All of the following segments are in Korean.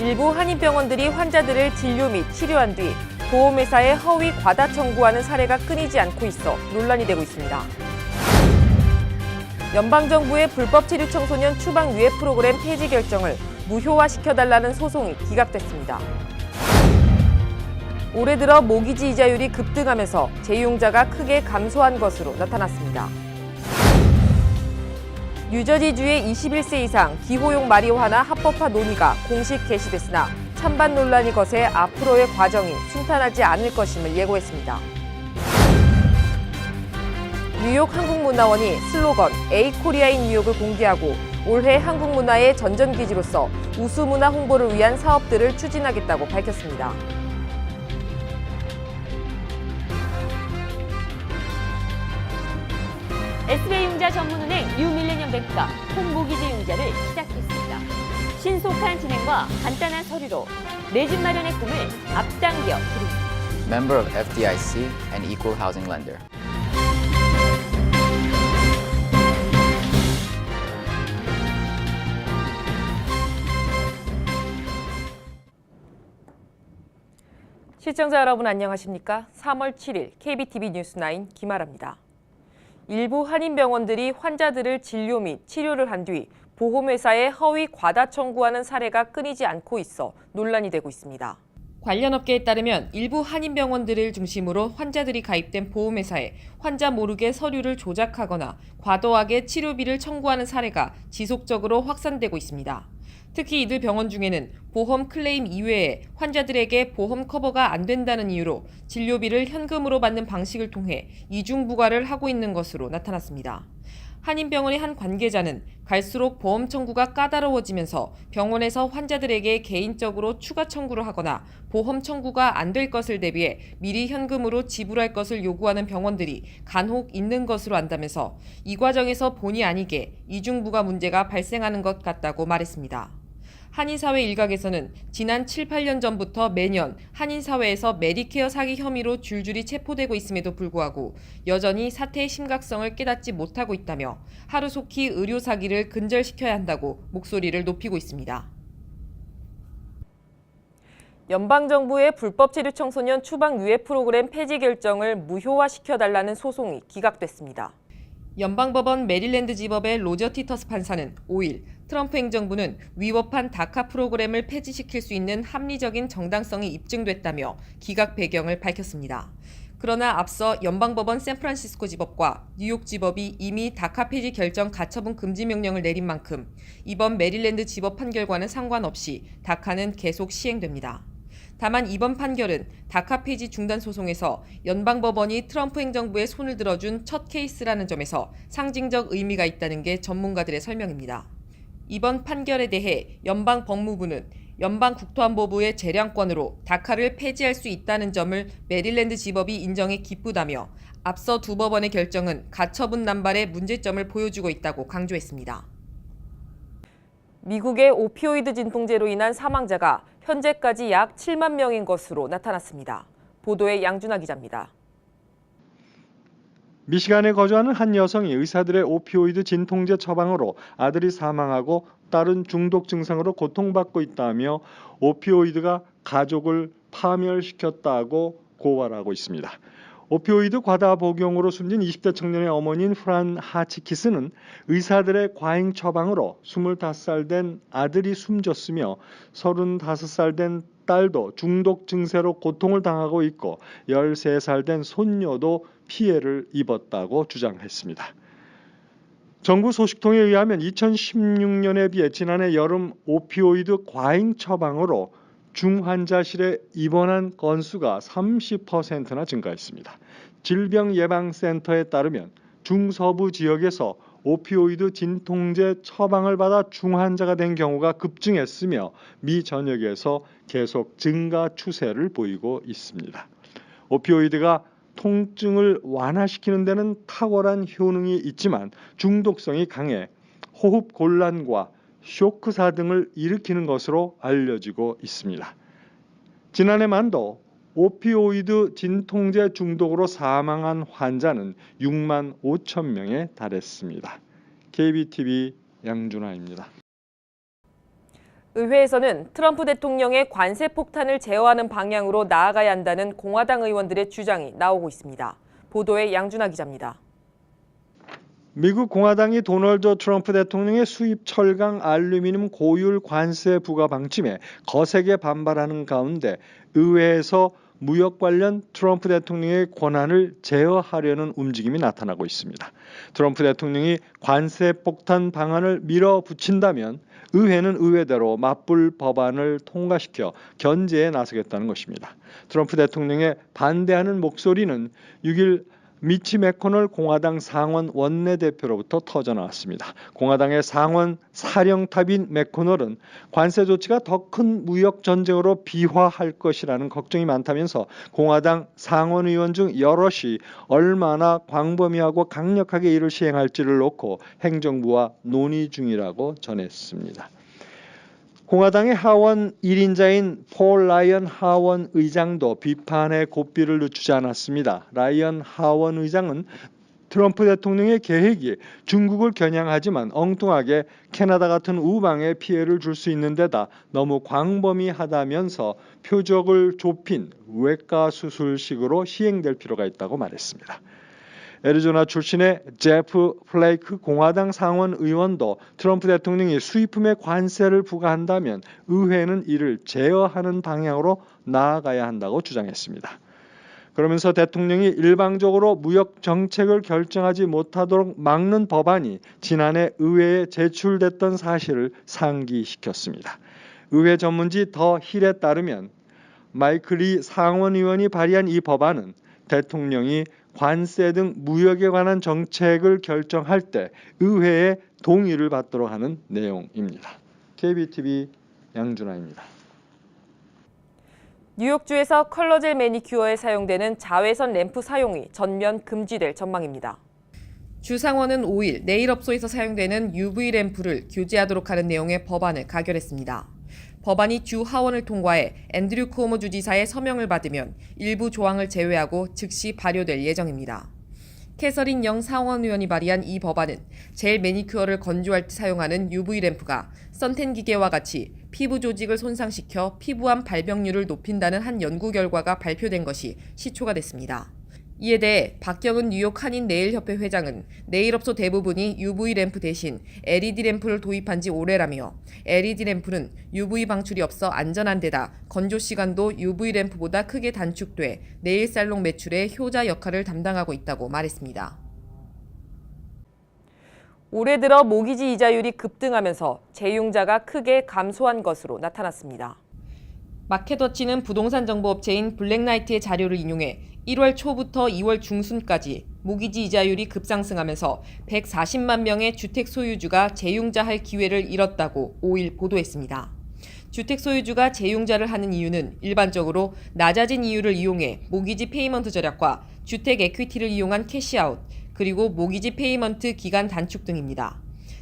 일부 한인병원들이 환자들을 진료 및 치료한 뒤 보험회사에 허위 과다 청구하는 사례가 끊이지 않고 있어 논란이 되고 있습니다. 연방정부의 불법 치료 청소년 추방 유예 프로그램 폐지 결정을 무효화시켜달라는 소송이 기각됐습니다. 올해 들어 모기지 이자율이 급등하면서 재이용자가 크게 감소한 것으로 나타났습니다. 뉴저지주의 21세 이상 기호용 마리화나 합법화 논의가 공식 개시됐으나 찬반 논란이 거세 앞으로의 과정이 순탄하지 않을 것임을 예고했습니다. 뉴욕 한국문화원이 슬로건 A 코리아인 뉴욕을 공개하고 올해 한국문화의 전전기지로서 우수문화 홍보를 위한 사업들을 추진하겠다고 밝혔습니다. SBI융자 전문은행 뉴밀레니엄 뱅크가 홍보기지 융자를 시작했습니다. 신속한 진행과 간단한 서류로 내 집 마련의 꿈을 앞당겨 드립니다. Member of FDIC and Equal Housing Lender. 시청자 여러분 안녕하십니까? 3월 7일 KBTV 뉴스9 김아라입니다. 일부 한인병원들이 환자들을 진료 및 치료를 한 뒤 보험회사에 허위 과다 청구하는 사례가 끊이지 않고 있어 논란이 되고 있습니다. 관련 업계에 따르면 일부 한인병원들을 중심으로 환자들이 가입된 보험회사에 환자 모르게 서류를 조작하거나 과도하게 치료비를 청구하는 사례가 지속적으로 확산되고 있습니다. 특히 이들 병원 중에는 보험 클레임 이외에 환자들에게 보험 커버가 안 된다는 이유로 진료비를 현금으로 받는 방식을 통해 이중 부과를 하고 있는 것으로 나타났습니다. 한인병원의 한 관계자는 갈수록 보험 청구가 까다로워지면서 병원에서 환자들에게 개인적으로 추가 청구를 하거나 보험 청구가 안 될 것을 대비해 미리 현금으로 지불할 것을 요구하는 병원들이 간혹 있는 것으로 안다면서 이 과정에서 본의 아니게 이중부가 문제가 발생하는 것 같다고 말했습니다. 한인사회 일각에서는 지난 7, 8년 전부터 매년 한인사회에서 메디케어 사기 혐의로 줄줄이 체포되고 있음에도 불구하고 여전히 사태의 심각성을 깨닫지 못하고 있다며 하루속히 의료 사기를 근절시켜야 한다고 목소리를 높이고 있습니다. 연방정부의 불법 치료 청소년 추방 유예 프로그램 폐지 결정을 무효화시켜달라는 소송이 기각됐습니다. 연방법원 메릴랜드 지법의 로저 티터스 판사는 5일 트럼프 행정부는 위법한 다카 프로그램을 폐지시킬 수 있는 합리적인 정당성이 입증됐다며 기각 배경을 밝혔습니다. 그러나 앞서 연방법원 샌프란시스코 지법과 뉴욕 지법이 이미 다카 폐지 결정 가처분 금지 명령을 내린 만큼 이번 메릴랜드 지법 판결과는 상관없이 다카는 계속 시행됩니다. 다만 이번 판결은 다카 폐지 중단 소송에서 연방법원이 트럼프 행정부에 손을 들어준 첫 케이스라는 점에서 상징적 의미가 있다는 게 전문가들의 설명입니다. 이번 판결에 대해 연방법무부는 연방국토안보부의 재량권으로 다카를 폐지할 수 있다는 점을 메릴랜드 지법이 인정해 기쁘다며 앞서 두 법원의 결정은 가처분 남발의 문제점을 보여주고 있다고 강조했습니다. 미국의 오피오이드 진통제로 인한 사망자가 현재까지 약 7만 명인 것으로 나타났습니다. 보도에 양준하 기자입니다. 미시간에 거주하는 한 여성이 의사들의 오피오이드 진통제 처방으로 아들이 사망하고 딸은 중독 증상으로 고통받고 있다며 오피오이드가 가족을 파멸시켰다고 고발하고 있습니다. 오피오이드 과다 복용으로 숨진 20대 청년의 어머니인 프란 하치키스는 의사들의 과잉 처방으로 25살 된 아들이 숨졌으며 35살 된 딸도 중독 증세로 고통을 당하고 있고 13살 된 손녀도 피해를 입었다고 주장했습니다. 정부 소식통에 의하면 2016년에 비해 지난해 여름 오피오이드 과잉 처방으로 중환자실에 입원한 건수가 30%나 증가했습니다. 질병예방센터에 따르면 중서부 지역에서 오피오이드 진통제 처방을 받아 중환자가 된 경우가 급증했으며 미 전역에서 계속 증가 추세를 보이고 있습니다. 오피오이드가 통증을 완화시키는 데는 탁월한 효능이 있지만 중독성이 강해 호흡 곤란과 쇼크사 등을 일으키는 것으로 알려지고 있습니다. 지난해만도 오피오이드 진통제 중독으로 사망한 환자는 6만 5천 명에 달했습니다. KBTV 양준하입니다. 의회에서는 트럼프 대통령의 관세 폭탄을 제어하는 방향으로 나아가야 한다는 공화당 의원들의 주장이 나오고 있습니다. 보도에 양준하 기자입니다. 미국 공화당이 도널드 트럼프 대통령의 수입 철강, 알루미늄 고율 관세 부과 방침에 거세게 반발하는 가운데 의회에서 무역 관련 트럼프 대통령의 권한을 제어하려는 움직임이 나타나고 있습니다. 트럼프 대통령이 관세 폭탄 방안을 밀어붙인다면 의회는 의회대로 맞불 법안을 통과시켜 견제에 나서겠다는 것입니다. 트럼프 대통령의 반대하는 목소리는 6일 미치 매코널 공화당 상원 원내대표로부터 터져나왔습니다. 공화당의 상원 사령탑인 매코널은 관세 조치가 더 큰 무역 전쟁으로 비화할 것이라는 걱정이 많다면서 공화당 상원 의원 중 여럿이 얼마나 광범위하고 강력하게 이를 시행할지를 놓고 행정부와 논의 중이라고 전했습니다. 공화당의 하원 1인자인 폴 라이언 하원 의장도 비판의 고삐를 늦추지 않았습니다. 라이언 하원 의장은 트럼프 대통령의 계획이 중국을 겨냥하지만 엉뚱하게 캐나다 같은 우방에 피해를 줄 수 있는 데다 너무 광범위하다면서 표적을 좁힌 외과 수술식으로 시행될 필요가 있다고 말했습니다. 애리조나 출신의 제프 플레이크 공화당 상원 의원도 트럼프 대통령이 수입품에 관세를 부과한다면 의회는 이를 제어하는 방향으로 나아가야 한다고 주장했습니다. 그러면서 대통령이 일방적으로 무역 정책을 결정하지 못하도록 막는 법안이 지난해 의회에 제출됐던 사실을 상기시켰습니다. 의회 전문지 더 힐에 따르면 마이클 리 상원 의원이 발의한 이 법안은 대통령이 관세 등 무역에 관한 정책을 결정할 때 의회의 동의를 받도록 하는 내용입니다. KBTV 양준하입니다. 뉴욕주에서 컬러젤 매니큐어에 사용되는 자외선 램프 사용이 전면 금지될 전망입니다. 주 상원은 5일 네일업소에서 사용되는 UV 램프를 규제하도록 하는 내용의 법안을 가결했습니다. 법안이 주 하원을 통과해 앤드류 쿠오모 주지사의 서명을 받으면 일부 조항을 제외하고 즉시 발효될 예정입니다. 캐서린 영 상원 의원이 발의한 이 법안은 젤 매니큐어를 건조할 때 사용하는 UV 램프가 선텐 기계와 같이 피부 조직을 손상시켜 피부암 발병률을 높인다는 한 연구 결과가 발표된 것이 시초가 됐습니다. 이에 대해 박경은 뉴욕 한인 네일협회 회장은 네일업소 대부분이 UV 램프 대신 LED 램프를 도입한 지 오래라며 LED 램프는 UV 방출이 없어 안전한 데다 건조 시간도 UV 램프보다 크게 단축돼 네일 살롱 매출의 효자 역할을 담당하고 있다고 말했습니다. 올해 들어 모기지 이자율이 급등하면서 재융자가 크게 감소한 것으로 나타났습니다. 마켓워치는 부동산 정보업체인 블랙나이트의 자료를 인용해 1월 초부터 2월 중순까지 모기지 이자율이 급상승하면서 140만 명의 주택 소유주가 재융자할 기회를 잃었다고 5일 보도했습니다. 주택 소유주가 재융자를 하는 이유는 일반적으로 낮아진 이율을 이용해 모기지 페이먼트 절약과 주택 에퀴티를 이용한 캐시아웃, 그리고 모기지 페이먼트 기간 단축 등입니다.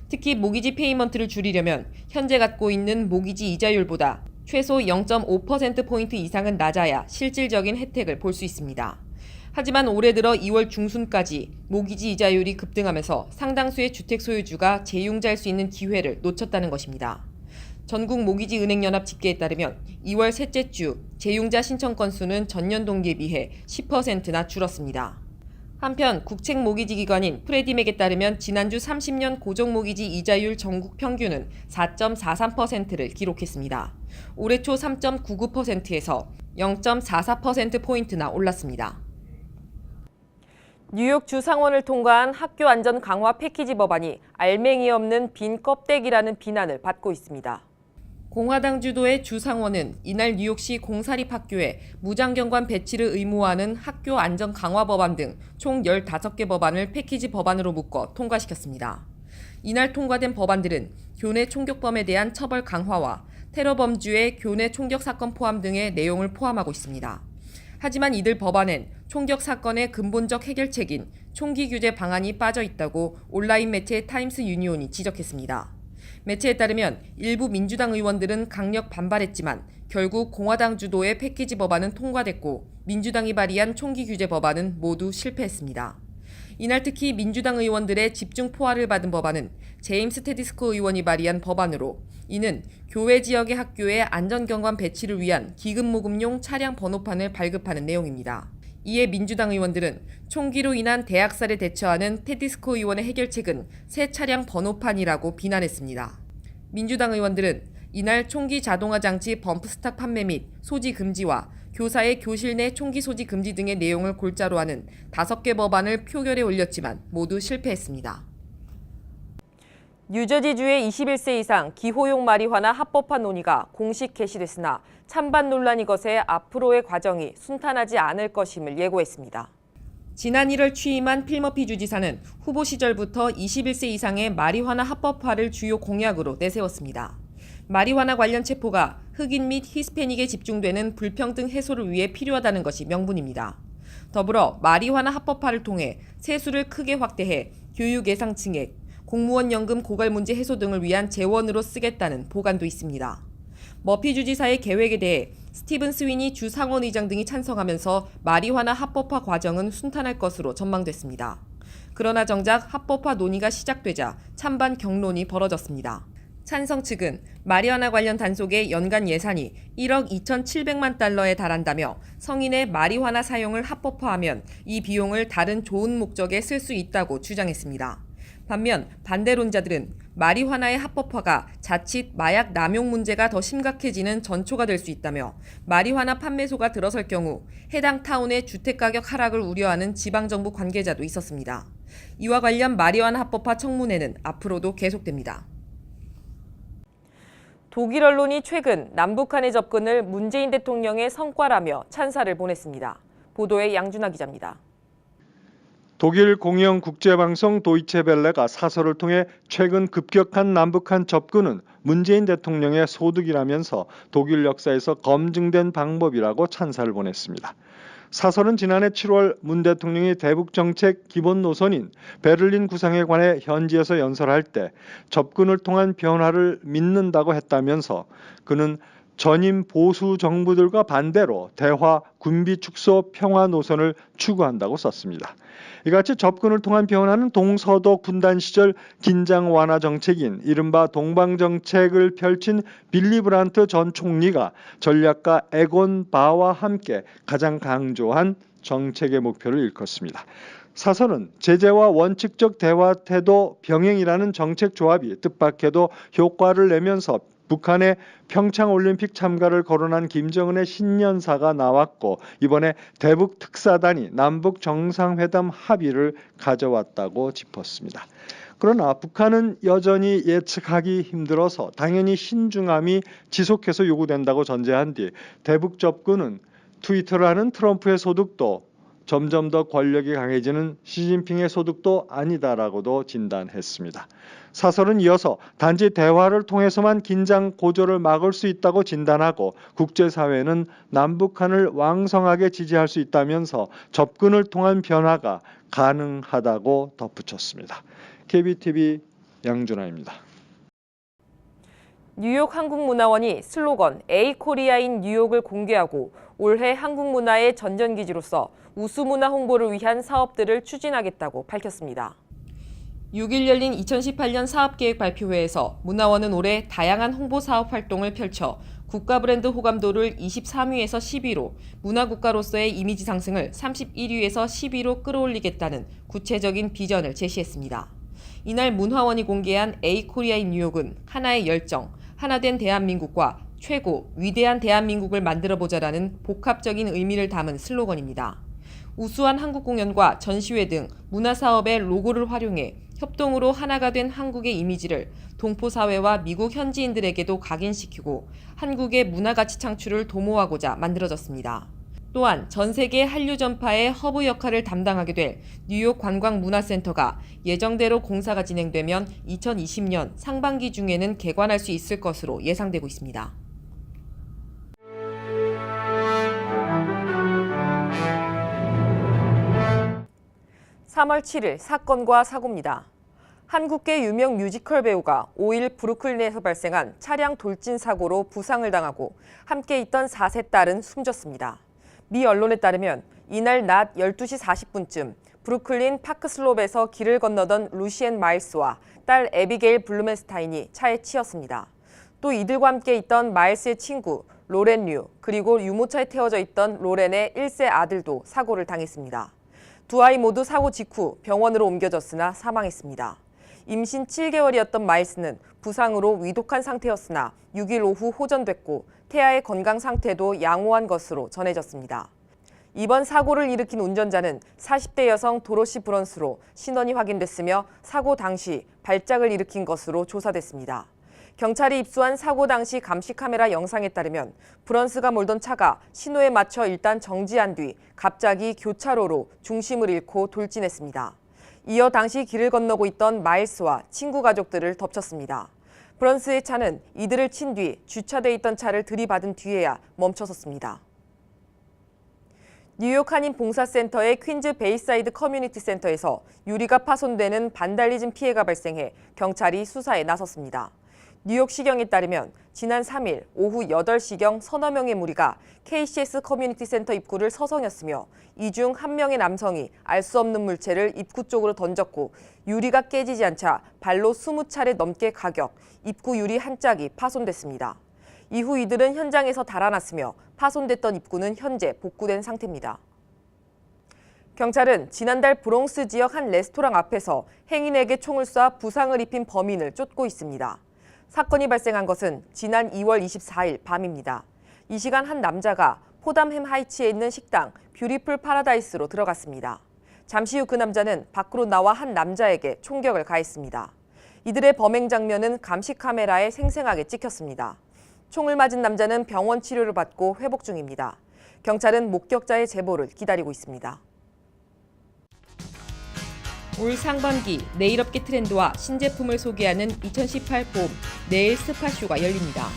특히 모기지 페이먼트를 줄이려면 현재 갖고 있는 모기지 이자율보다 최소 0.5%포인트 이상은 낮아야 실질적인 혜택을 볼 수 있습니다. 하지만 올해 들어 2월 중순까지 모기지 이자율이 급등하면서 상당수의 주택 소유주가 재융자할 수 있는 기회를 놓쳤다는 것입니다. 전국 모기지 은행연합 집계에 따르면 2월 셋째 주 재융자 신청 건수는 전년 동기에 비해 10%나 줄었습니다. 한편 국책 모기지 기관인 프레디맥에 따르면 지난주 30년 고정 모기지 이자율 전국 평균은 4.43%를 기록했습니다. 올해 초 3.99%에서 0.44%포인트나 올랐습니다. 뉴욕 주상원을 통과한 학교 안전 강화 패키지 법안이 알맹이 없는 빈 껍데기라는 비난을 받고 있습니다. 공화당 주도의 주상원은 이날 뉴욕시 공사립 학교에 무장경관 배치를 의무화하는 학교 안전 강화 법안 등 총 15개 법안을 패키지 법안으로 묶어 통과시켰습니다. 이날 통과된 법안들은 교내 총격범에 대한 처벌 강화와 테러 범주의 교내 총격 사건 포함 등의 내용을 포함하고 있습니다. 하지만 이들 법안엔 총격 사건의 근본적 해결책인 총기 규제 방안이 빠져 있다고 온라인 매체 타임스 유니온이 지적했습니다. 매체에 따르면 일부 민주당 의원들은 강력 반발했지만 결국 공화당 주도의 패키지 법안은 통과됐고 민주당이 발의한 총기 규제 법안은 모두 실패했습니다. 이날 특히 민주당 의원들의 집중 포화를 받은 법안은 제임스 테디스코 의원이 발의한 법안으로 이는 교외 지역의 학교에 안전경관 배치를 위한 기금모금용 차량 번호판을 발급하는 내용입니다. 이에 민주당 의원들은 총기로 인한 대학살에 대처하는 테디스코 의원의 해결책은 새 차량 번호판이라고 비난했습니다. 민주당 의원들은 이날 총기 자동화 장치 범프스탁 판매 및 소지 금지와 교사의 교실 내 총기 소지 금지 등의 내용을 골자로 하는 5개 법안을 표결에 올렸지만 모두 실패했습니다. 뉴저지주의 21세 이상 기호용 마리화나 합법화 논의가 공식 개시됐으나 찬반 논란이 거세 앞으로의 과정이 순탄하지 않을 것임을 예고했습니다. 지난 1월 취임한 필머피 주지사는 후보 시절부터 21세 이상의 마리화나 합법화를 주요 공약으로 내세웠습니다. 마리화나 관련 체포가 흑인 및 히스패닉에 집중되는 불평등 해소를 위해 필요하다는 것이 명분입니다. 더불어 마리화나 합법화를 통해 세수를 크게 확대해 교육 예상 증액, 공무원 연금 고갈 문제 해소 등을 위한 재원으로 쓰겠다는 보관도 있습니다. 머피 주지사의 계획에 대해 스티븐 스위니 주 상원의장 등이 찬성하면서 마리화나 합법화 과정은 순탄할 것으로 전망됐습니다. 그러나 정작 합법화 논의가 시작되자 찬반 격론이 벌어졌습니다. 찬성 측은 마리화나 관련 단속의 연간 예산이 1억 2,700만 달러에 달한다며 성인의 마리화나 사용을 합법화하면 이 비용을 다른 좋은 목적에 쓸 수 있다고 주장했습니다. 반면 반대론자들은 마리화나의 합법화가 자칫 마약 남용 문제가 더 심각해지는 전초가 될 수 있다며 마리화나 판매소가 들어설 경우 해당 타운의 주택가격 하락을 우려하는 지방정부 관계자도 있었습니다. 이와 관련 마리화나 합법화 청문회는 앞으로도 계속됩니다. 독일 언론이 최근 남북한의 접근을 문재인 대통령의 성과라며 찬사를 보냈습니다. 보도에 양준하 기자입니다. 독일 공영 국제방송 도이체벨레가 사설을 통해 최근 급격한 남북한 접근은 문재인 대통령의 소득이라면서 독일 역사에서 검증된 방법이라고 찬사를 보냈습니다. 사설은 지난해 7월 문 대통령이 대북정책 기본 노선인 베를린 구상에 관해 현지에서 연설할 때 접근을 통한 변화를 믿는다고 했다면서 그는 전임 보수 정부들과 반대로 대화, 군비 축소, 평화 노선을 추구한다고 썼습니다. 이같이 접근을 통한 변화는 동서독 분단 시절 긴장 완화 정책인 이른바 동방정책을 펼친 빌리 브란트 전 총리가 전략가 에곤 바와 함께 가장 강조한 정책의 목표를 일컫습니다. 사설은 제재와 원칙적 대화 태도 병행이라는 정책 조합이 뜻밖에도 효과를 내면서 북한의 평창올림픽 참가를 거론한 김정은의 신년사가 나왔고 이번에 대북 특사단이 남북 정상회담 합의를 가져왔다고 짚었습니다. 그러나 북한은 여전히 예측하기 힘들어서 당연히 신중함이 지속해서 요구된다고 전제한 뒤 대북 접근은 트위터를 하는 트럼프의 소득도 점점 더 권력이 강해지는 시진핑의 소득도 아니다라고도 진단했습니다. 사설은 이어서 단지 대화를 통해서만 긴장 고조를 막을 수 있다고 진단하고 국제사회는 남북한을 왕성하게 지지할 수 있다면서 접근을 통한 변화가 가능하다고 덧붙였습니다. KBTV 양준하입니다. 뉴욕 한국문화원이 슬로건 에이코리아인 뉴욕을 공개하고 올해 한국문화의 전전기지로서 우수문화 홍보를 위한 사업들을 추진하겠다고 밝혔습니다. 6일 열린 2018년 사업계획 발표회에서 문화원은 올해 다양한 홍보 사업 활동을 펼쳐 국가 브랜드 호감도를 23위에서 10위로 문화국가로서의 이미지 상승을 31위에서 10위로 끌어올리겠다는 구체적인 비전을 제시했습니다. 이날 문화원이 공개한 에이코리아인 뉴욕은 하나의 열정, 하나된 대한민국과 최고, 위대한 대한민국을 만들어보자라는 복합적인 의미를 담은 슬로건입니다. 우수한 한국 공연과 전시회 등 문화사업의 로고를 활용해 협동으로 하나가 된 한국의 이미지를 동포사회와 미국 현지인들에게도 각인시키고 한국의 문화가치 창출을 도모하고자 만들어졌습니다. 또한 전 세계 한류 전파의 허브 역할을 담당하게 될 뉴욕 관광문화센터가 예정대로 공사가 진행되면 2020년 상반기 중에는 개관할 수 있을 것으로 예상되고 있습니다. (3월 7일) 사건과 사고입니다. 한국계 유명 뮤지컬 배우가 5일 브루클린에서 발생한 차량 돌진 사고로 부상을 당하고 함께 있던 4세 딸은 숨졌습니다. 미 언론에 따르면 이날 낮 12시 40분쯤 브루클린 파크슬롭에서 길을 건너던 루시앤 마일스와 딸 에비게일 블루멘스타인이 차에 치였습니다. 또 이들과 함께 있던 마일스의 친구 로렌 류, 그리고 유모차에 태워져 있던 로렌의 1세 아들도 사고를 당했습니다. 두 아이 모두 사고 직후 병원으로 옮겨졌으나 사망했습니다. 임신 7개월이었던 마일스는 부상으로 위독한 상태였으나 6일 오후 호전됐고 태아의 건강 상태도 양호한 것으로 전해졌습니다. 이번 사고를 일으킨 운전자는 40대 여성 도로시 브런스로 신원이 확인됐으며 사고 당시 발작을 일으킨 것으로 조사됐습니다. 경찰이 입수한 사고 당시 감시 카메라 영상에 따르면 브런스가 몰던 차가 신호에 맞춰 일단 정지한 뒤 갑자기 교차로로 중심을 잃고 돌진했습니다. 이어 당시 길을 건너고 있던 마일스와 친구 가족들을 덮쳤습니다. 브런스의 차는 이들을 친 뒤 주차돼 있던 차를 들이받은 뒤에야 멈춰섰습니다. 뉴욕 한인 봉사센터의 퀸즈 베이사이드 커뮤니티 센터에서 유리가 파손되는 반달리즘 피해가 발생해 경찰이 수사에 나섰습니다. 뉴욕시경에 따르면 지난 3일 오후 8시경 서너 명의 무리가 KCS 커뮤니티 센터 입구를 서성였으며 이 중 한 명의 남성이 알 수 없는 물체를 입구 쪽으로 던졌고 유리가 깨지지 않자 발로 20차례 넘게 가격, 입구 유리 한 짝이 파손됐습니다. 이후 이들은 현장에서 달아났으며 파손됐던 입구는 현재 복구된 상태입니다. 경찰은 지난달 브롱스 지역 한 레스토랑 앞에서 행인에게 총을 쏴 부상을 입힌 범인을 쫓고 있습니다. 사건이 발생한 것은 지난 2월 24일 밤입니다. 이 시간 한 남자가 포담햄 하이츠에 있는 식당 뷰티풀 파라다이스로 들어갔습니다. 잠시 후 그 남자는 밖으로 나와 한 남자에게 총격을 가했습니다. 이들의 범행 장면은 감시 카메라에 생생하게 찍혔습니다. 총을 맞은 남자는 병원 치료를 받고 회복 중입니다. 경찰은 목격자의 제보를 기다리고 있습니다. 올 상반기 네일업계 트렌드와 신제품을 소개하는 2018 봄 네일 스파쇼가 열립니다.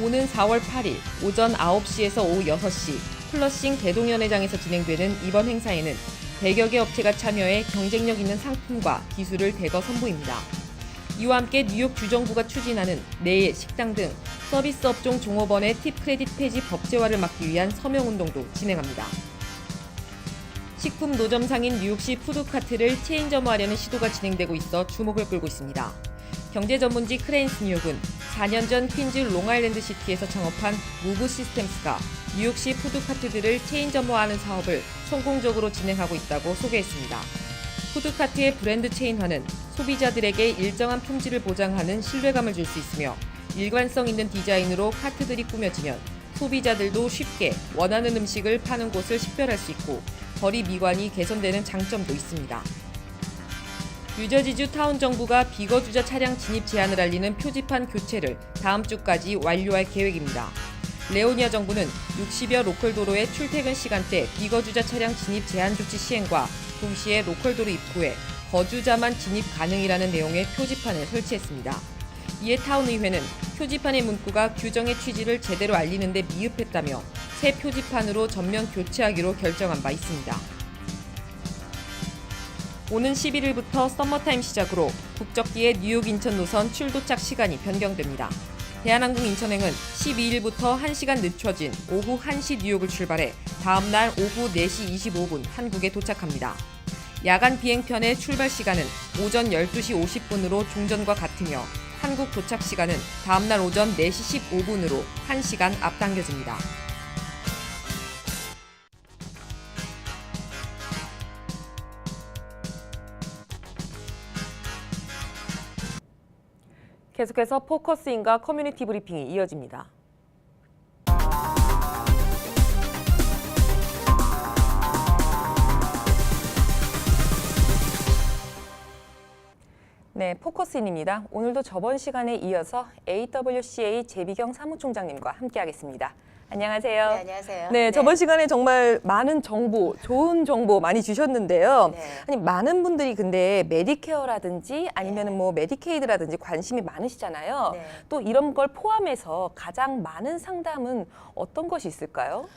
오는 4월 8일 오전 9시에서 오후 6시 플러싱 대동연회장에서 진행되는 이번 행사에는 100여 개 업체가 참여해 경쟁력 있는 상품과 기술을 대거 선보입니다. 이와 함께 뉴욕 주정부가 추진하는 네일, 식당 등 서비스 업종 종업원의 팁 크레딧 폐지 법제화를 막기 위한 서명운동도 진행합니다. 식품 노점상인 뉴욕시 푸드카트를 체인점화하려는 시도가 진행되고 있어 주목을 끌고 있습니다. 경제 전문지 크레인스 뉴욕은 4년 전 퀸즈 롱아일랜드 시티에서 창업한 무브 시스템스가 뉴욕시 푸드카트들을 체인점화하는 사업을 성공적으로 진행하고 있다고 소개했습니다. 푸드카트의 브랜드 체인화는 소비자들에게 일정한 품질을 보장하는 신뢰감을 줄 수 있으며 일관성 있는 디자인으로 카트들이 꾸며지면 소비자들도 쉽게 원하는 음식을 파는 곳을 식별할 수 있고 거리 미관이 개선되는 장점도 있습니다. 뉴저지주 타운 정부가 비거주자 차량 진입 제한을 알리는 표지판 교체를 다음 주까지 완료할 계획입니다. 레오니아 정부는 60여 로컬 도로의 출퇴근 시간대 비거주자 차량 진입 제한 조치 시행과 동시에 로컬 도로 입구에 거주자만 진입 가능이라는 내용의 표지판을 설치했습니다. 이에 타운의회는 표지판의 문구가 규정의 취지를 제대로 알리는 데 미흡했다며 새 표지판으로 전면 교체하기로 결정한 바 있습니다. 오는 11일부터 썸머타임 시작으로 국적기의 뉴욕 인천 노선 출도착 시간이 변경됩니다. 대한항공 인천행은 12일부터 1시간 늦춰진 오후 1시 뉴욕을 출발해 다음 날 오후 4시 25분 한국에 도착합니다. 야간 비행편의 출발 시간은 오전 12시 50분으로 종전과 같으며 한국 도착 시간은 다음 날 오전 4시 15분으로 1시간 앞당겨집니다. 계속해서 포커스인과 커뮤니티 브리핑이 이어집니다. 네, 포커스인입니다. 오늘도 저번 시간에 이어서 AWCA 제비경 사무총장님과 함께하겠습니다. 안녕하세요. 네, 안녕하세요. 네, 저번 시간에 정말 많은 정보, 좋은 정보 많이 주셨는데요. 네. 아니, 많은 분들이 근데 메디케어라든지 아니면 뭐 메디케이드라든지 관심이 많으시잖아요. 네. 또 이런 걸 포함해서 가장 많은 상담은 어떤 것이 있을까요?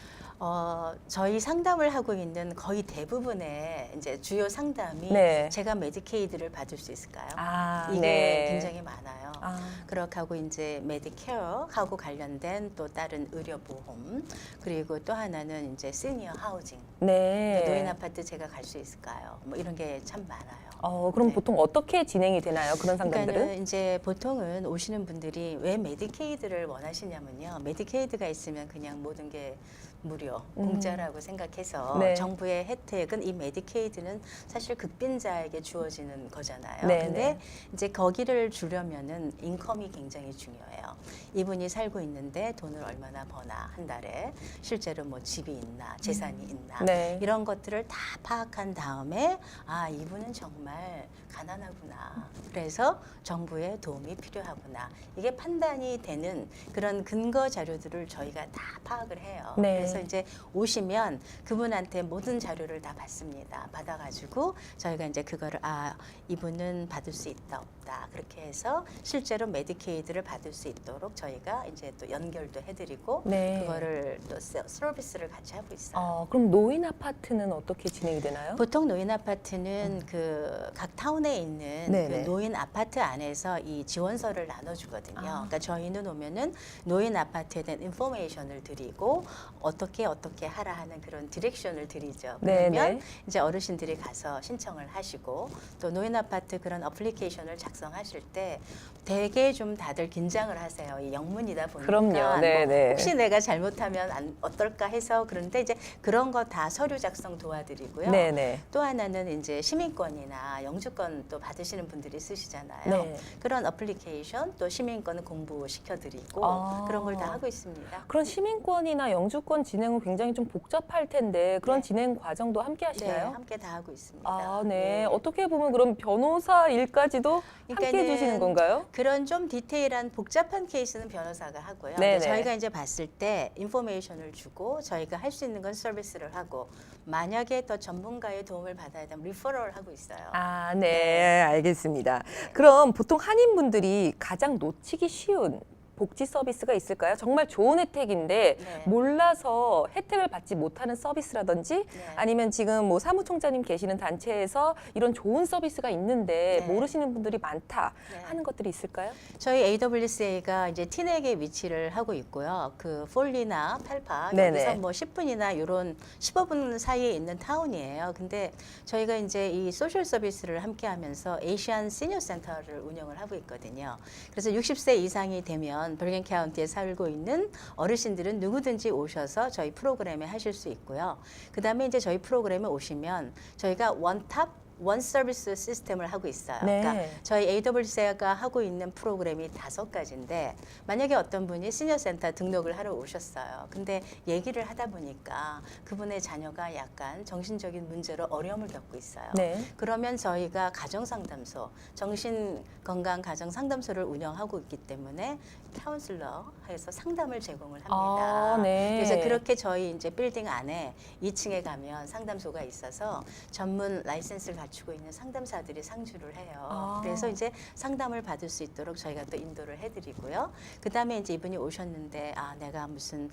저희 상담을 하고 있는 거의 대부분의 이제 주요 상담이 네. 제가 메디케이드를 받을 수 있을까요? 아, 이게 네. 굉장히 많아요. 아. 그렇게 하고 이제 메디케어하고 관련된 또 다른 의료보험, 그리고 또 하나는 이제 시니어 하우징, 네. 노인 아파트 제가 갈 수 있을까요? 뭐 이런 게 참 많아요. 그럼 네. 보통 어떻게 진행이 되나요? 그런 상담들은? 그러니까는 이제 보통은 오시는 분들이 왜 메디케이드를 원하시냐면요. 메디케이드가 있으면 그냥 모든 게 무료, 공짜라고 생각해서 네. 정부의 혜택은 이 메디케이드는 사실 극빈자에게 주어지는 거잖아요. 네, 근데 네. 이제 거기를 주려면은 인컴이 굉장히 중요해요. 이분이 살고 있는데 돈을 얼마나 버나 한 달에 실제로 뭐 집이 있나, 재산이 있나 네. 이런 것들을 다 파악한 다음에 아 이분은 정말 가난하구나. 그래서 정부의 도움이 필요하구나. 이게 판단이 되는 그런 근거 자료들을 저희가 다 파악을 해요. 네. 그래서 이제 오시면 그분한테 모든 자료를 다 받습니다. 받아가지고 저희가 이제 그거를 아 이분은 받을 수 있다 없다 그렇게 해서 실제로 메디케이드를 받을 수 있도록 저희가 이제 또 연결도 해드리고 네. 그거를 또 서비스를 같이 하고 있어요. 그럼 노인 아파트는 어떻게 진행이 되나요? 보통 노인 아파트는 그 각 타운에 있는 네네. 그 노인 아파트 안에서 이 지원서를 나눠주거든요. 아. 그러니까 저희는 오면은 노인 아파트에 대한 인포메이션을 드리고 어떻게 하라 하는 그런 디렉션을 드리죠. 그러면 네네. 이제 어르신들이 가서 신청을 하시고 또 노인 아파트 그런 어플리케이션을 작성하실 때 되게 좀 다들 긴장을 하세요. 이 영문이다 보니까 그럼요. 뭐 네네. 혹시 내가 잘못하면 어떨까 해서 그런데 이제 그런 거 다 서류 작성 도와드리고요. 네네. 또 하나는 이제 시민권이나 영주권 또 받으시는 분들이 쓰시잖아요. 네. 그런 어플리케이션 또 시민권 공부시켜드리고 아. 그런 걸 다 하고 있습니다. 그런 시민권이나 영주권 진행은 굉장히 좀 복잡할 텐데 그런 네. 진행 과정도 함께 네, 하시나요? 함께 다 하고 있습니다. 아, 네. 어떻게 보면 그럼 변호사 일까지도 함께 그러니까는 해주시는 건가요? 그런 좀 디테일한 복잡한 케이스는 변호사가 하고요. 네네. 근데 저희가 이제 봤을 때 인포메이션을 주고 저희가 할 수 있는 건 서비스를 하고 만약에 더 전문가의 도움을 받아야 되면 리퍼럴을 하고 있어요. 아, 네, 알겠습니다. 그럼 보통 한인분들이 가장 놓치기 쉬운 복지 서비스가 있을까요? 정말 좋은 혜택인데 네. 몰라서 혜택을 받지 못하는 서비스라든지 네. 아니면 지금 뭐 사무총장님 계시는 단체에서 이런 좋은 서비스가 있는데 네. 모르시는 분들이 많다 네. 하는 것들이 있을까요? 저희 AWCA가 이제 티넥에 위치를 하고 있고요. 그 폴리나 팔파 네네. 여기서 뭐 10분이나 이런 15분 사이에 있는 타운이에요. 근데 저희가 이제 이 소셜 서비스를 함께 하면서 에이시안 시니어 센터를 운영을 하고 있거든요. 그래서 60세 이상이 되면 버겐 카운티에 살고 있는 어르신들은 누구든지 오셔서 저희 프로그램에 하실 수 있고요. 그다음에 이제 저희 프로그램에 오시면 저희가 원탑 원 서비스 시스템을 하고 있어요. 네. 그러니까 저희 AWC가 하고 있는 프로그램이 5가지인데 만약에 어떤 분이 시니어센터 등록을 하러 오셨어요. 근데 얘기를 하다 보니까 그분의 자녀가 약간 정신적인 문제로 어려움을 겪고 있어요. 네. 그러면 저희가 가정상담소, 정신건강가정상담소를 운영하고 있기 때문에 카운슬러에서 상담을 제공을 합니다. 아, 네. 그래서 그렇게 저희 이제 빌딩 안에 2층에 가면 상담소가 있어서 전문 라이센스를 갖추고 있는 상담사들이 상주를 해요. 아. 그래서 이제 상담을 받을 수 있도록 저희가 또 인도를 해드리고요. 그 다음에 이제 이분이 오셨는데 아 내가 무슨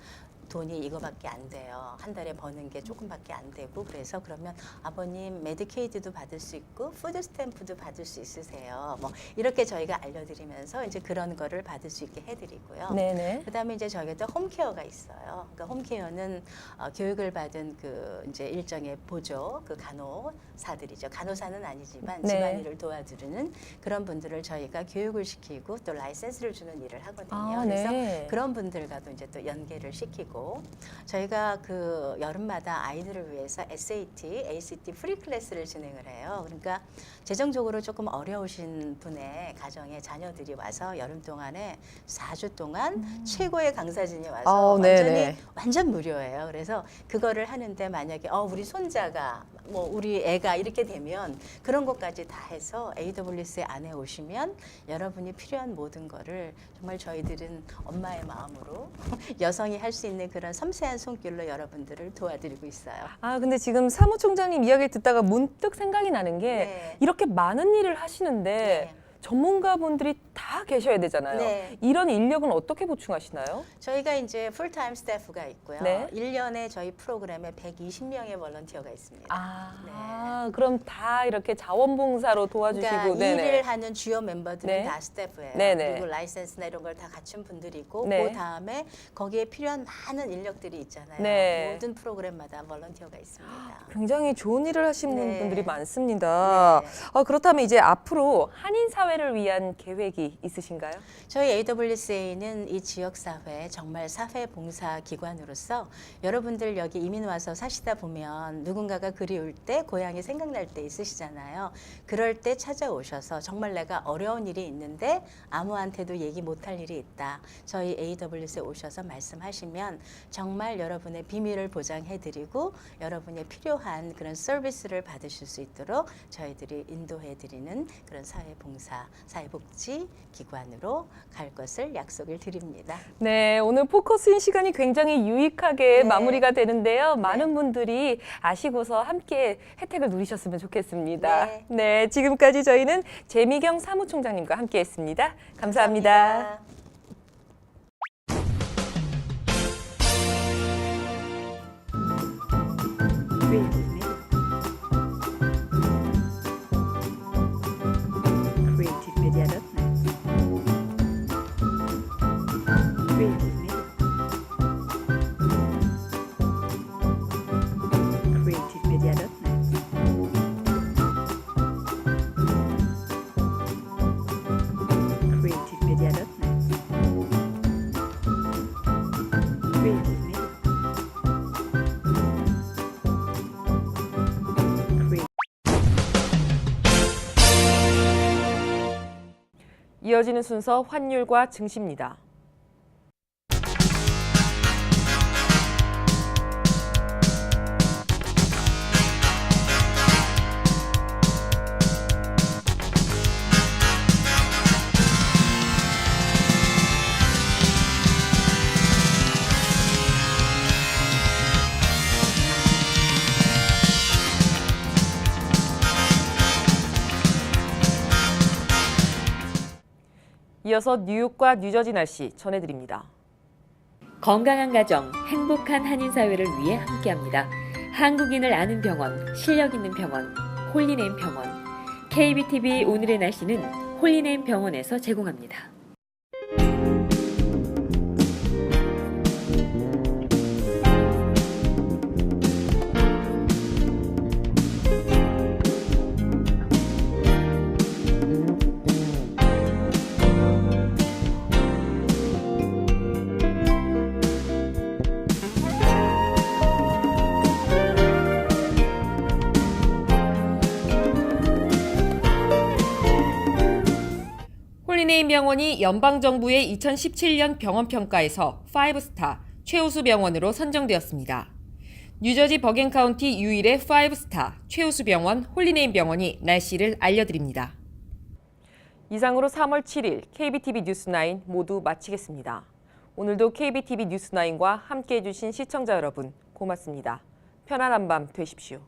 돈이 이거밖에 안 돼요. 한 달에 버는 게 조금밖에 안 되고 그래서 그러면 아버님 메디케이드도 받을 수 있고 푸드 스탬프도 받을 수 있으세요. 뭐 이렇게 저희가 알려드리면서 이제 그런 거를 받을 수 있게 해드리고요. 네네. 그다음에 이제 저희가 또 홈케어가 있어요. 그러니까 홈케어는 교육을 받은 그 이제 일정의 보조 그 간호사들이죠. 간호사는 아니지만 네. 집안일을 도와주는 그런 분들을 저희가 교육을 시키고 또 라이센스를 주는 일을 하거든요. 아, 그래서 네. 그런 분들과도 이제 또 연계를 시키고 저희가 그 여름마다 아이들을 위해서 SAT, ACT 프리 클래스를 진행을 해요. 그러니까 재정적으로 조금 어려우신 분의 가정에 자녀들이 와서 여름 동안에 4주 동안 최고의 강사진이 와서 네네. 완전 무료예요. 그래서 그거를 하는데 만약에 우리 손자가 뭐 우리 애가 이렇게 되면 그런 것까지 다 해서 AWC 안에 오시면 여러분이 필요한 모든 거를 정말 저희들은 엄마의 마음으로 여성이 할 수 있는 그런 섬세한 손길로 여러분들을 도와드리고 있어요. 아, 근데 지금 사무총장님 이야기를 듣다가 문득 생각이 나는 게 네. 이렇게 많은 일을 하시는데 네. 전문가분들이 다 다 계셔야 되잖아요. 네. 이런 인력은 어떻게 보충하시나요? 저희가 이제 풀타임 스태프가 있고요. 네. 1년에 저희 프로그램에 120명의 볼런티어가 있습니다. 그럼 다 이렇게 자원봉사로 도와주시고, 그러니까 네네. 일을 하는 주요 멤버들은 네. 다 스태프예요. 네네. 그리고 라이센스나 이런 걸 다 갖춘 분들이고 네. 그 다음에 거기에 필요한 많은 인력들이 있잖아요. 네. 모든 프로그램마다 볼런티어가 있습니다. 굉장히 좋은 일을 하시는 네. 분들이 많습니다. 네. 그렇다면 이제 앞으로 한인 사회를 위한 계획이 있으신가요? 저희 AWCA는 이 지역사회 정말 사회봉사 기관으로서 여러분들 여기 이민 와서 사시다 보면 누군가가 그리울 때 고향이 생각날 때 있으시잖아요. 그럴 때 찾아오셔서 정말 내가 어려운 일이 있는데 아무한테도 얘기 못할 일이 있다. 저희 AWC에 오셔서 말씀하시면 정말 여러분의 비밀을 보장해드리고 여러분의 필요한 그런 서비스를 받으실 수 있도록 저희들이 인도해드리는 그런 사회봉사, 사회복지 기관으로 갈 것을 약속을 드립니다. 네, 오늘 포커스인 시간이 굉장히 유익하게 네. 마무리가 되는데요. 많은 분들이 아시고서 함께 혜택을 누리셨으면 좋겠습니다. 네. 네, 지금까지 저희는 재미경 사무총장님과 함께했습니다. 감사합니다. creativemedia.net. Creative Media. creativemedia.net. creativemedia.net. Creative Media. 이어지는 순서 환율과 증시입니다. 이어서 뉴욕과 뉴저지 날씨 전해드립니다. 건강한 가정, 행복한 한인 사회를 위해 함께합니다. 한국인을 아는 병원, 실력 있는 병원, 홀리네임 병원. KBTV 오늘의 날씨는 홀리네임 병원에서 제공합니다. 홀리네임 병원이 연방정부의 2017년 병원평가에서 5스타 최우수 병원으로 선정되었습니다. 뉴저지 버겐 카운티 유일의 5스타 최우수 병원 홀리네임 병원이 날씨를 알려드립니다. 이상으로 3월 7일 KBTV 뉴스9 모두 마치겠습니다. 오늘도 KBTV 뉴스9과 함께해 주신 시청자 여러분 고맙습니다. 편안한 밤 되십시오.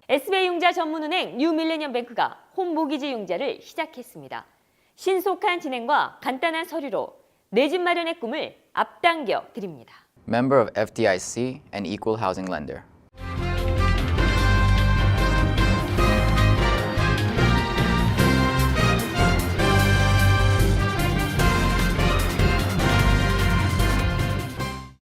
SBI 융자 전문은행 뉴밀레니엄뱅크가 홈모기지 융자를 시작했습니다. 신속한 진행과 간단한 서류로 내 집 마련의 꿈을 앞당겨 드립니다. Member of FDIC and Equal Housing Lender.